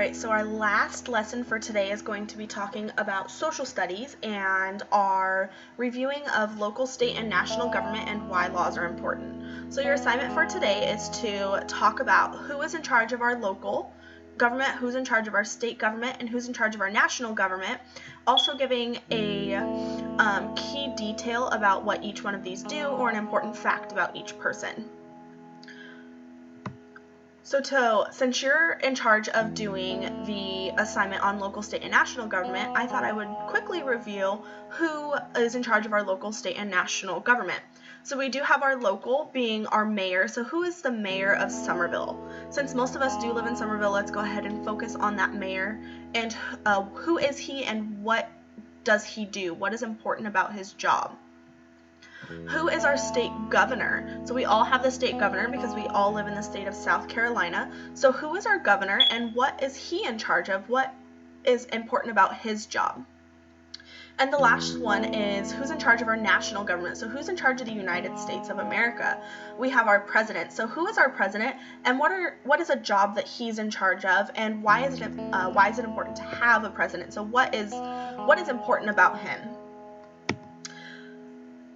Alright, so our last lesson for today is going to be talking about social studies and our reviewing of local, state, and national government and why laws are important. So your assignment for today is to talk about who is in charge of our local government, who's in charge of our state government, and who's in charge of our national government, also giving a key detail about what each one of these do or an important fact about each person. So since you're in charge of doing the assignment on local, state, and national government, I thought I would quickly review who is in charge of our local, state, and national government. So we do have our local being our mayor. So who is the mayor of Somerville? Since most of us do live in Somerville, let's go ahead and focus on that mayor. And who is he and what does he do? What is important about his job? Who is our state governor? So we all have the state governor because we all live in the state of South Carolina. So who is our governor and what is he in charge of? What is important about his job? And the last one is who's in charge of our national government. So who's in charge of the United States of America? We have our president. So who is our president and what is a job that he's in charge of and why is it important to have a president? So what is important about him?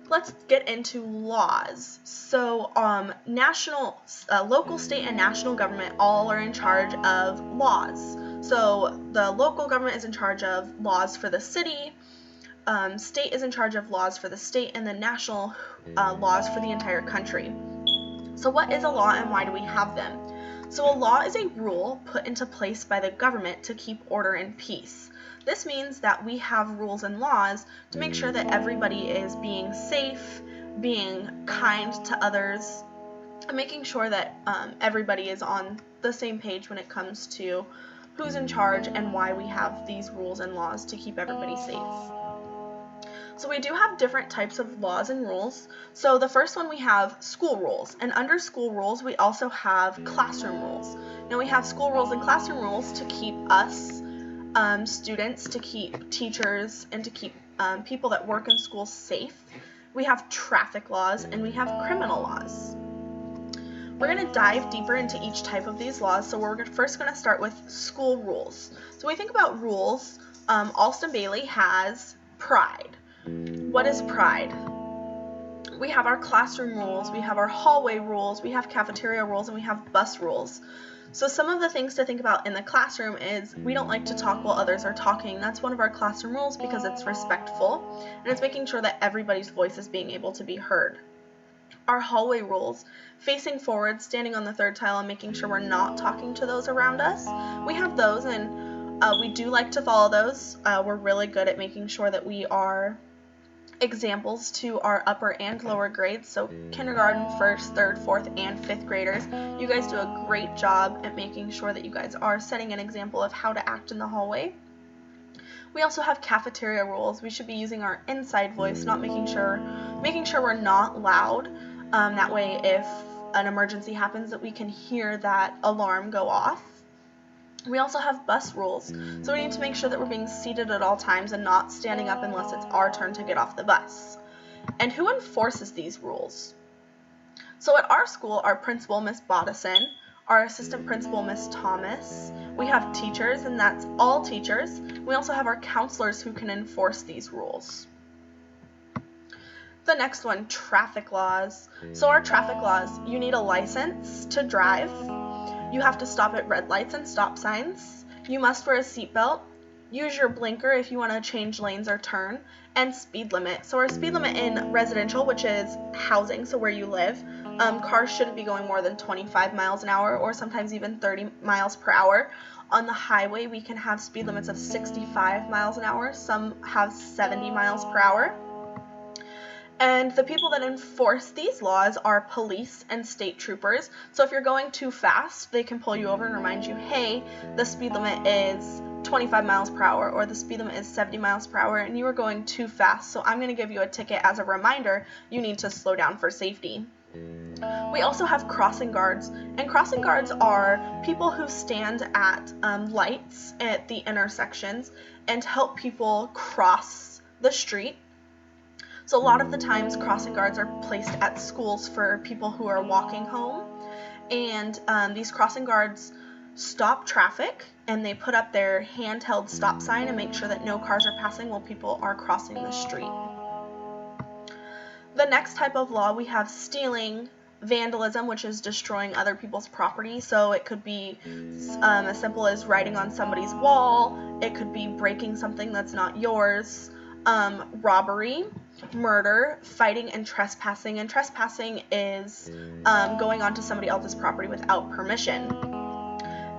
Let's get into laws. So local, state, and national government all are in charge of laws. So the local government is in charge of laws for the city, state is in charge of laws for the state, and the national laws for the entire country. So what is a law and why do we have them? So a law is a rule put into place by the government to keep order and peace. This means that we have rules and laws to make sure that everybody is being safe, being kind to others, and making sure that everybody is on the same page when it comes to who's in charge and why we have these rules and laws to keep everybody safe. So we do have different types of laws and rules. So the first one we have school rules, and under school rules we also have classroom rules. Now we have school rules and classroom rules to keep us students, to keep teachers, and to keep people that work in schools safe. We have traffic laws and we have criminal laws. We're going to dive deeper into each type of these laws. So we're first going to start with school rules. So when we think about rules, Alston Bailey has pride. What is pride? We have our classroom rules, we have our hallway rules, we have cafeteria rules, and we have bus rules. So some of the things to think about in the classroom is we don't like to talk while others are talking. That's one of our classroom rules because it's respectful and it's making sure that everybody's voice is being able to be heard. Our hallway rules, facing forward, standing on the third tile, and making sure we're not talking to those around us. We have those and we do like to follow those. We're really good at making sure that we are examples to our upper and lower grades, so kindergarten, 1st, 3rd, 4th, and 5th graders. You guys do a great job at making sure that you guys are setting an example of how to act in the hallway. We also have cafeteria rules. We should be using our inside voice, not making sure we're not loud. That way if an emergency happens that we can hear that alarm go off. We also have bus rules, so we need to make sure that we're being seated at all times and not standing up unless it's our turn to get off the bus. And who enforces these rules? So at our school, our principal, Miss Bodison, our assistant principal, Miss Thomas, we have teachers, and that's all teachers. We also have our counselors who can enforce these rules. The next one, traffic laws. So our traffic laws, you need a license to drive. You have to stop at red lights and stop signs. You must wear a seatbelt. Use your blinker if you want to change lanes or turn. And speed limit. So our speed limit in residential, which is housing, so where you live, cars shouldn't be going more than 25 miles an hour or sometimes even 30 miles per hour. On the highway, we can have speed limits of 65 miles an hour. Some have 70 miles per hour. And the people that enforce these laws are police and state troopers. So if you're going too fast, they can pull you over and remind you, hey, the speed limit is 25 miles per hour or the speed limit is 70 miles per hour and you are going too fast. So I'm going to give you a ticket as a reminder. You need to slow down for safety. We also have crossing guards, and crossing guards are people who stand at lights at the intersections and help people cross the street. So a lot of the times crossing guards are placed at schools for people who are walking home, and these crossing guards stop traffic, and they put up their handheld stop sign and make sure that no cars are passing while people are crossing the street. The next type of law, we have stealing, vandalism, which is destroying other people's property. So it could be as simple as writing on somebody's wall. It could be breaking something that's not yours. Robbery, murder, fighting, and trespassing. And trespassing is going onto somebody else's property without permission.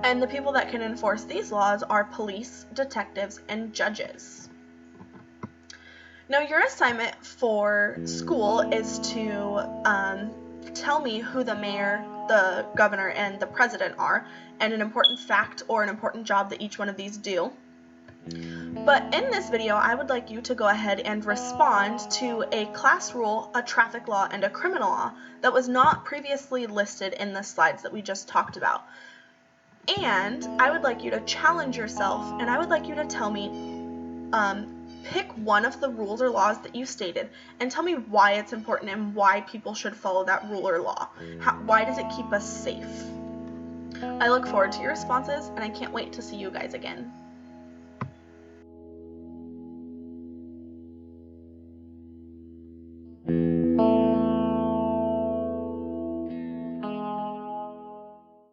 And the people that can enforce these laws are police, detectives, and judges. Now, your assignment for school is to tell me who the mayor, the governor, and the president are, and an important fact or an important job that each one of these do. But in this video, I would like you to go ahead and respond to a class rule, a traffic law, and a criminal law that was not previously listed in the slides that we just talked about. And I would like you to challenge yourself, and I would like you to tell me, pick one of the rules or laws that you stated and tell me why it's important and why people should follow that rule or law. Why does it keep us safe? I look forward to your responses, and I can't wait to see you guys again.